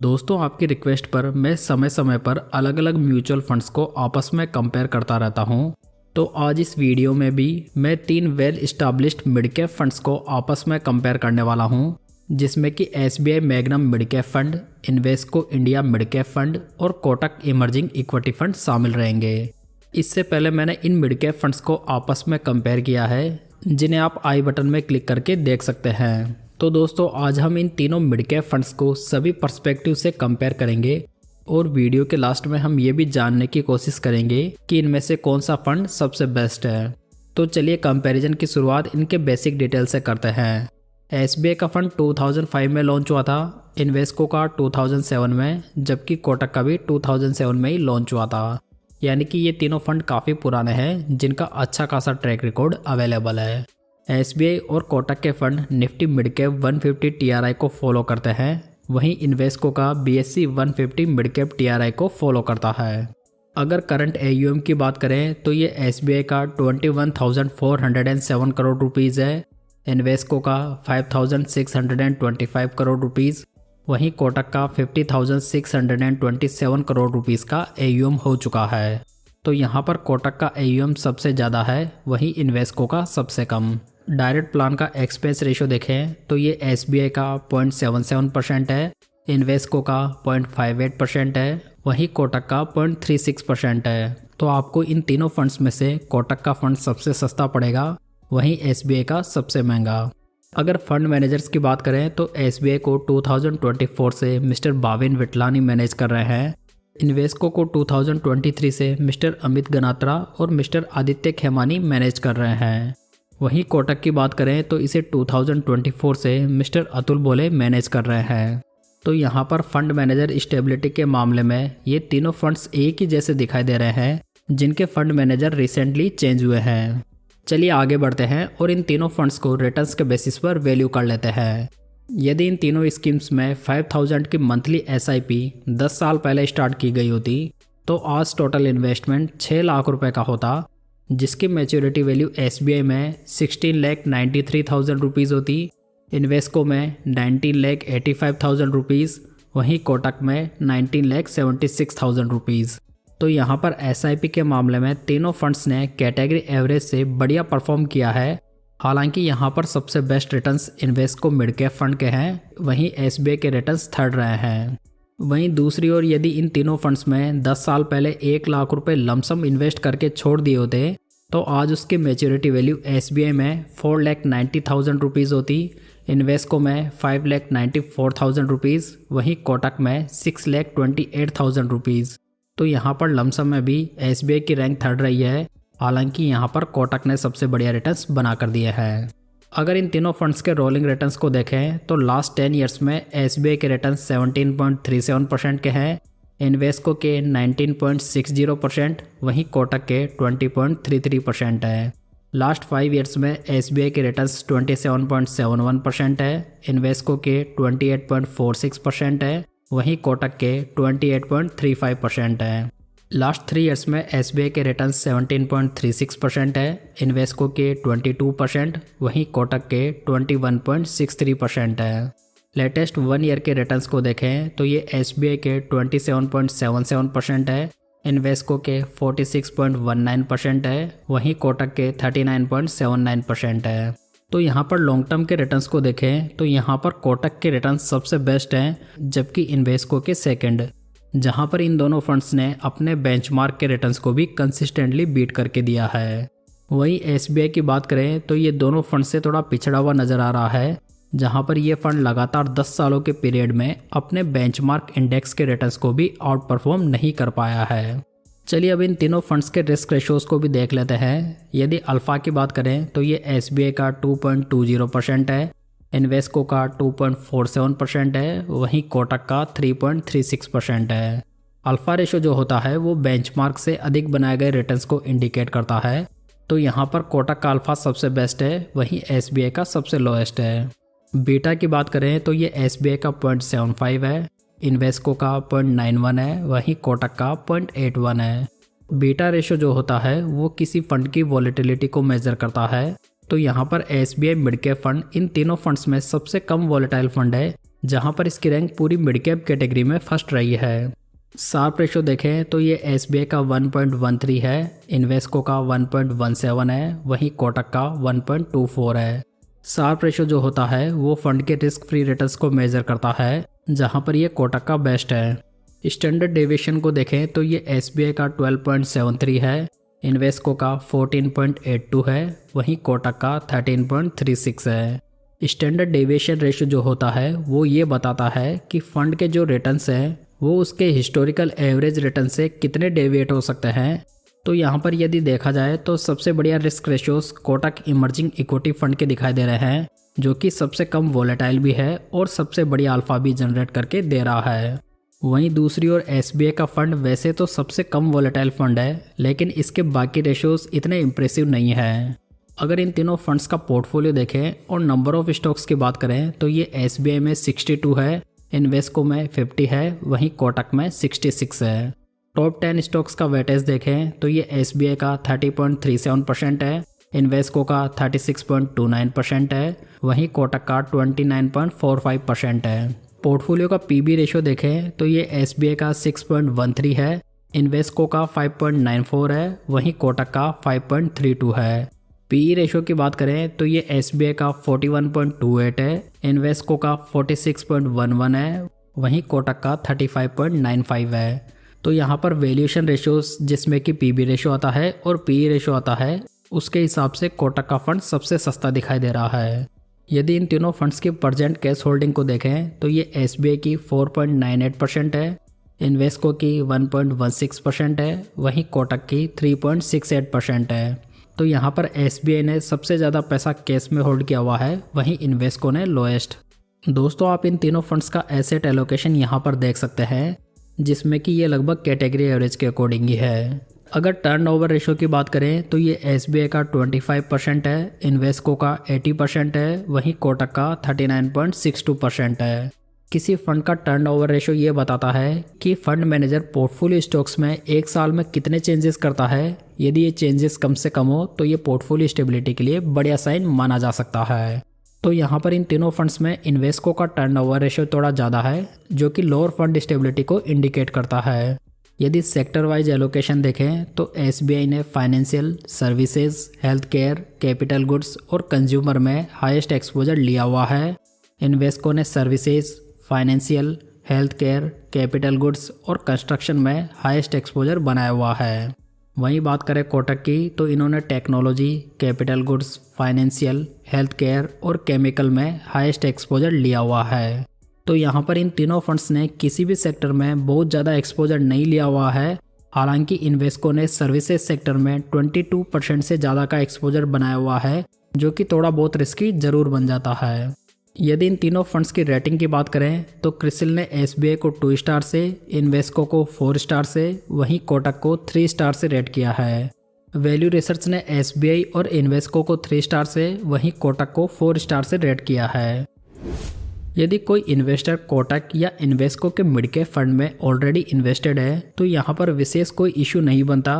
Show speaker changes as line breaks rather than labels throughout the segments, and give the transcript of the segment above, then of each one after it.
दोस्तों, आपकी रिक्वेस्ट पर मैं समय समय पर अलग अलग म्यूचुअल फंड्स को आपस में कंपेयर करता रहता हूं। तो आज इस वीडियो में भी मैं 3 well established mid cap funds को आपस में कंपेयर करने वाला हूं, जिसमें कि SBI magnum mid cap fund, Invesco India mid cap fund और कोटक इमर्जिंग इक्विटी फंड शामिल रहेंगे। इससे पहले मैंने इन मिड कैप फंड्स को आपस में कंपेयर किया है, जिन्हें आप आई बटन में क्लिक करके देख सकते हैं। तो दोस्तों, आज हम इन तीनों मिड कैप फंड्स को सभी पर्सपेक्टिव से कंपेयर करेंगे और वीडियो के लास्ट में हम ये भी जानने की कोशिश करेंगे कि इनमें से कौन सा फंड सबसे बेस्ट है। तो चलिए कंपैरिजन की शुरुआत इनके बेसिक डिटेल से करते हैं। SBI का फंड 2005 में लॉन्च हुआ था, इन्वेस्को का 2007 में, जबकि कोटक का भी 2007 में ही लॉन्च हुआ था। यानी कि ये तीनों फंड काफ़ी पुराने हैं, जिनका अच्छा खासा ट्रैक रिकॉर्ड अवेलेबल है। SBI और कोटक के fund Nifty mid cap 150 TRI को फॉलो करते हैं, वहीं इन्वेस्को का BSE 150 मिड कैप TRI को फॉलो करता है। अगर करंट AUM की बात करें तो ये SBI का 21,407 करोड़ रुपीज़ है, इन्वेस्को का 5,625 करोड़ रुपीज़, वहीं कोटक का 50,627 करोड़ रुपीज़ का AUM हो चुका है। तो यहाँ पर कोटक का AUM सबसे ज़्यादा है, वहीं इन्वेस्को का सबसे कम। डायरेक्ट प्लान का एक्सपेंस रेशियो देखें तो ये SBI का 0.77% है, इन्वेस्को का 0.58% है, वहीं कोटक का 0.36% है। तो आपको इन तीनों फंड्स में से कोटक का फंड सबसे सस्ता पड़ेगा, वहीं SBI का सबसे महंगा। अगर फंड मैनेजर्स की बात करें तो SBI को 2024 से मिस्टर बाविन विटलानी मैनेज कर रहे हैं, इन्वेस्को को 2023 से मिस्टर अमित गनात्रा और मिस्टर आदित्य खेमानी मैनेज कर रहे हैं। वहीं कोटक की बात करें तो इसे 2024 से मिस्टर अतुल बोले मैनेज कर रहे हैं। तो यहाँ पर फंड मैनेजर स्टेबिलिटी के मामले में ये तीनों फंड्स एक ही जैसे दिखाई दे रहे हैं, जिनके फंड मैनेजर रिसेंटली चेंज हुए हैं। चलिए आगे बढ़ते हैं और इन तीनों फंड्स को रिटर्न्स के बेसिस पर वैल्यू कर लेते हैं। यदि इन तीनों स्कीम्स में 5,000 की मंथली SIP 10 साल पहले स्टार्ट की गई होती तो आज टोटल इन्वेस्टमेंट 6 लाख रुपए का होता, जिसकी मैच्योरिटी वैल्यू SBI में 16,93,000 रुपीज़ होती, इन्वेस्को में 19,85,000 रुपीज़, वहीं कोटक में 19,76,000 रुपीज़। तो यहाँ पर SIP के मामले में तीनों फंड्स ने कैटेगरी एवरेज से बढ़िया परफॉर्म किया है। हालांकि यहाँ पर सबसे best returns Invesco mid cap fund के हैं, वहीं SBI के रिटर्न्स थर्ड रहे हैं। वहीं दूसरी ओर यदि इन तीनों फंड्स में 10 साल पहले 1 लाख रुपए लमसम इन्वेस्ट करके छोड़ दिए होते तो आज उसकी मैच्योरिटी वैल्यू SBI में 4,90,000 रुपीज़ होती, इन्वेस्को में 5,94,000 रुपीज़, वहीं कोटक में 6,28,000 रुपीज़। तो यहाँ पर लमसम में भी SBI की रैंक थर्ड रही है, हालांकि यहाँ पर कोटक ने सबसे बढ़िया रिटर्न्स बना कर दिए हैं। अगर इन तीनों फंड्स के रोलिंग रिटर्न्स को देखें तो लास्ट 10 ईयर्स में SBI के रिटर्न्स 17.37% के हैं, इन्वेस्को के 19.60%, वहीं कोटक के 20.33% है। लास्ट 5 ईयर्स में SBI के रिटर्न्स 27.71% है, इन्वेस्को के 28.46% है, वहीं कोटक के 28.35% है। लास्ट 3 ईयर्स में SBI के रिटर्न 17.36% है, इन्वेस्को के 22%, वहीं कोटक के 21.63% है। लेटेस्ट 1 ईयर के रिटर्न्स को देखें तो ये SBI के 27.77% है, इन्वेस्को के 46.19% है, वहीं कोटक के 39.79% है। तो यहाँ पर लॉन्ग टर्म के रिटर्न्स को देखें तो यहाँ पर कोटक के रिटर्न्स सबसे बेस्ट हैं, जबकि इन्वेस्को के सेकंड, जहां पर इन दोनों फंड्स ने अपने बेंचमार्क के रिटर्न्स को भी कंसिस्टेंटली बीट करके दिया है। वहीं SBI की बात करें तो ये दोनों फंड से थोड़ा पिछड़ा हुआ नज़र आ रहा है, जहां पर ये फंड लगातार 10 सालों के पीरियड में अपने बेंचमार्क इंडेक्स के रिटर्न्स को भी आउट परफॉर्म नहीं कर पाया है। चलिए अब इन तीनों फंड्स के रिस्क रेशोज़ को भी देख लेते हैं। यदि अल्फ़ा की बात करें तो ये SBI का 2.20% है, इन्वेस्को का 2.47% है, वहीं कोटक का 3.36% है। अल्फ़ा रेशो जो होता है वो बेंचमार्क से अधिक बनाए गए रिटर्न्स को इंडिकेट करता है। तो यहाँ पर कोटक का अल्फ़ा सबसे बेस्ट है, वहीं SBI का सबसे लोएस्ट है। बीटा की बात करें तो ये SBI का 0.75 है, इन्वेस्को का 0.91 है, वहीं कोटक का 0.81 है। बीटा रेशो जो होता है वो किसी फंड की वॉलेटिलिटी को मेजर करता है। तो यहाँ पर SBI mid cap fund in तीनों फंड्स में सबसे कम वॉलेटाइल फंड है, जहां पर इसकी रैंक पूरी मिड कैप कैटेगरी में फर्स्ट रही है। शार्प रेशो देखें तो ये SBI का 1.13 है, इन्वेस्को का 1.17 है, वहीं कोटक का 1.24 है। शार्प रेशो जो होता है वो फंड के रिस्क फ्री रिटर्न्स को मेजर करता है, जहां पर ये कोटक का बेस्ट है। स्टैंडर्ड डेविएशन को देखें तो ये SBI का 12.73 है, इन्वेस्को का 14.82 है, वहीं कोटक का 13.36 है। स्टैंडर्ड डेविएशन रेशो जो होता है वो ये बताता है कि फंड के जो रिटर्न्स हैं वो उसके हिस्टोरिकल एवरेज रिटर्न से कितने डेविएट हो सकते हैं। तो यहाँ पर यदि देखा जाए तो सबसे बढ़िया risk ratios Kotak emerging equity fund के दिखाई दे रहे हैं, जो कि सबसे कम वोलेटाइल भी है और सबसे बढ़िया अल्फा भी जनरेट करके दे रहा है। वहीं दूसरी ओर SBI का फंड वैसे तो सबसे कम वोलेटाइल फंड है, लेकिन इसके बाकी रेशियोज इतने इम्प्रेसिव नहीं है। अगर इन तीनों फंड्स का पोर्टफोलियो देखें और नंबर ऑफ स्टॉक्स की बात करें तो ये SBI में 62 है, इन्वेस्को में 50 है, वहीं कोटक में 66 है। टॉप 10 स्टॉक्स का वेटेज देखें तो ये SBI का 30.37% है, इन्वेस्को का 36.29% है, वहीं कोटक का 29.45% है। पोर्टफोलियो का PB रेशो देखें तो ये SBI का 6.13 है, इन्वेस्को का 5.94 है, वहीं कोटक का 5.32 है। PE रेशो की बात करें तो ये SBI का 41.28 है, इन्वेस्को का 46.11 है, वहीं कोटक का 35.95 है। तो यहाँ पर वैल्यूएशन रेशियोज जिसमें कि PB रेशो आता है और PE रेशो आता है, उसके हिसाब से कोटक का फंड सबसे सस्ता दिखाई दे रहा है। यदि इन तीनों फंड्स की प्रेजेंट कैश होल्डिंग को देखें तो ये SBI की 4.98% है, इन्वेस्को की 1.16% है, वहीं कोटक की 3.68% है। तो यहाँ पर SBI ने सबसे ज़्यादा पैसा कैश में होल्ड किया हुआ है, वहीं इन्वेस्को ने लोएस्ट। दोस्तों आप इन तीनों फंड्स का एसेट एलोकेशन यहाँ पर देख सकते हैं, जिसमें कि ये लगभग कैटेगरी एवरेज के अकॉर्डिंग ही है। अगर टर्नओवर रेशो की बात करें तो ये SBI का 25% है, इन्वेस्को का 80% है, वहीं कोटक का 39.62% है। किसी फंड का टर्नओवर रेशो ये बताता है कि फंड मैनेजर पोर्टफोलियो स्टॉक्स में एक साल में कितने चेंजेस करता है। यदि ये चेंजेस कम से कम हो तो ये पोर्टफोलियो स्टेबिलिटी के लिए बढ़िया साइन माना जा सकता है। तो यहाँ पर इन तीनों फंड्स में इन्वेस्को का टर्नओवर रेशो थोड़ा ज़्यादा है, जो कि लोअर फंड स्टेबिलिटी को इंडिकेट करता है। यदि सेक्टर वाइज एलोकेशन देखें तो SBI ने financial services, health care, capital goods और कंज्यूमर में हाईएस्ट एक्सपोजर लिया हुआ है। इन्वेस्को ने services, financial, health care, capital goods और कंस्ट्रक्शन में हाईएस्ट एक्सपोजर बनाया हुआ है। वहीं बात करें कोटक की तो इन्होंने technology, capital goods, financial, health care और केमिकल में हाईएस्ट एक्सपोजर लिया हुआ है। तो यहाँ पर इन तीनों फंड्स ने किसी भी सेक्टर में बहुत ज़्यादा एक्सपोजर नहीं लिया हुआ है। हालांकि इन्वेस्को ने सर्विसेज सेक्टर में 22% से ज़्यादा का एक्सपोजर बनाया हुआ है, जो कि थोड़ा बहुत रिस्की ज़रूर बन जाता है। यदि इन तीनों फंड्स की रेटिंग की बात करें तो क्रिसिल ने SBI को 2 स्टार से, इन्वेस्को को 4 स्टार से, वहीं कोटक को 3 स्टार से रेट किया है। वैल्यू रिसर्च ने SBI और इन्वेस्को को 3 स्टार से, वहीं कोटक को 4 स्टार से रेट किया है। यदि कोई इन्वेस्टर कोटक या इन्वेस्को के मिड कैप फंड में ऑलरेडी इन्वेस्टेड है तो यहाँ पर विशेष कोई इशू नहीं बनता,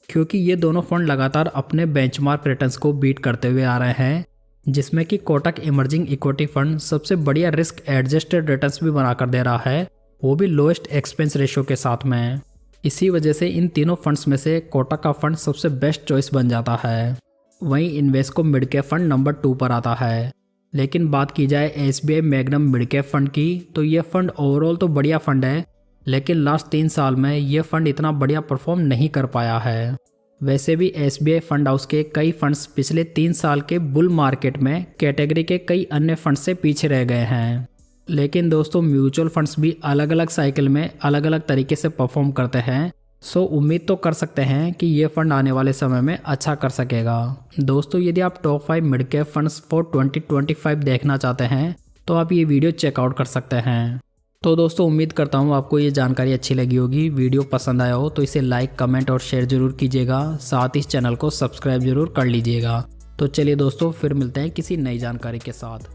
क्योंकि ये दोनों फंड लगातार अपने बेंचमार्क रिटर्न्स को बीट करते हुए आ रहे हैं, जिसमें कि कोटक इमर्जिंग इक्विटी फंड सबसे बढ़िया रिस्क एडजस्टेड रिटर्न्स भी बनाकर दे रहा है, वो भी लोएस्ट एक्सपेंस रेशियो के साथ में। इसी वजह से इन तीनों फंड्स में से कोटक का फंड सबसे बेस्ट चॉइस बन जाता है। वहीं Invesco mid cap fund number 2 पर आता है। लेकिन बात की जाए SBI magnum mid cap fund की तो ये फंड ओवरऑल तो बढ़िया फंड है, लेकिन लास्ट 3 साल में ये फंड इतना बढ़िया परफॉर्म नहीं कर पाया है। वैसे भी SBI फंड हाउस के कई फंड्स पिछले 3 साल के बुल मार्केट में कैटेगरी के कई अन्य फंड से पीछे रह गए हैं। लेकिन दोस्तों म्यूचुअल फंड्स भी अलग अलग साइकिल में अलग अलग तरीके से परफॉर्म करते हैं, सो उम्मीद तो कर सकते हैं कि ये फंड आने वाले समय में अच्छा कर सकेगा। दोस्तों यदि आप top 5 mid cap funds for 2025 देखना चाहते हैं तो आप ये वीडियो चेकआउट कर सकते हैं। तो दोस्तों उम्मीद करता हूँ आपको ये जानकारी अच्छी लगी होगी। वीडियो पसंद आया हो तो इसे लाइक, कमेंट और शेयर जरूर कीजिएगा। साथ ही इस चैनल को सब्सक्राइब जरूर कर लीजिएगा। तो चलिए दोस्तों फिर मिलते हैं किसी नई जानकारी के साथ।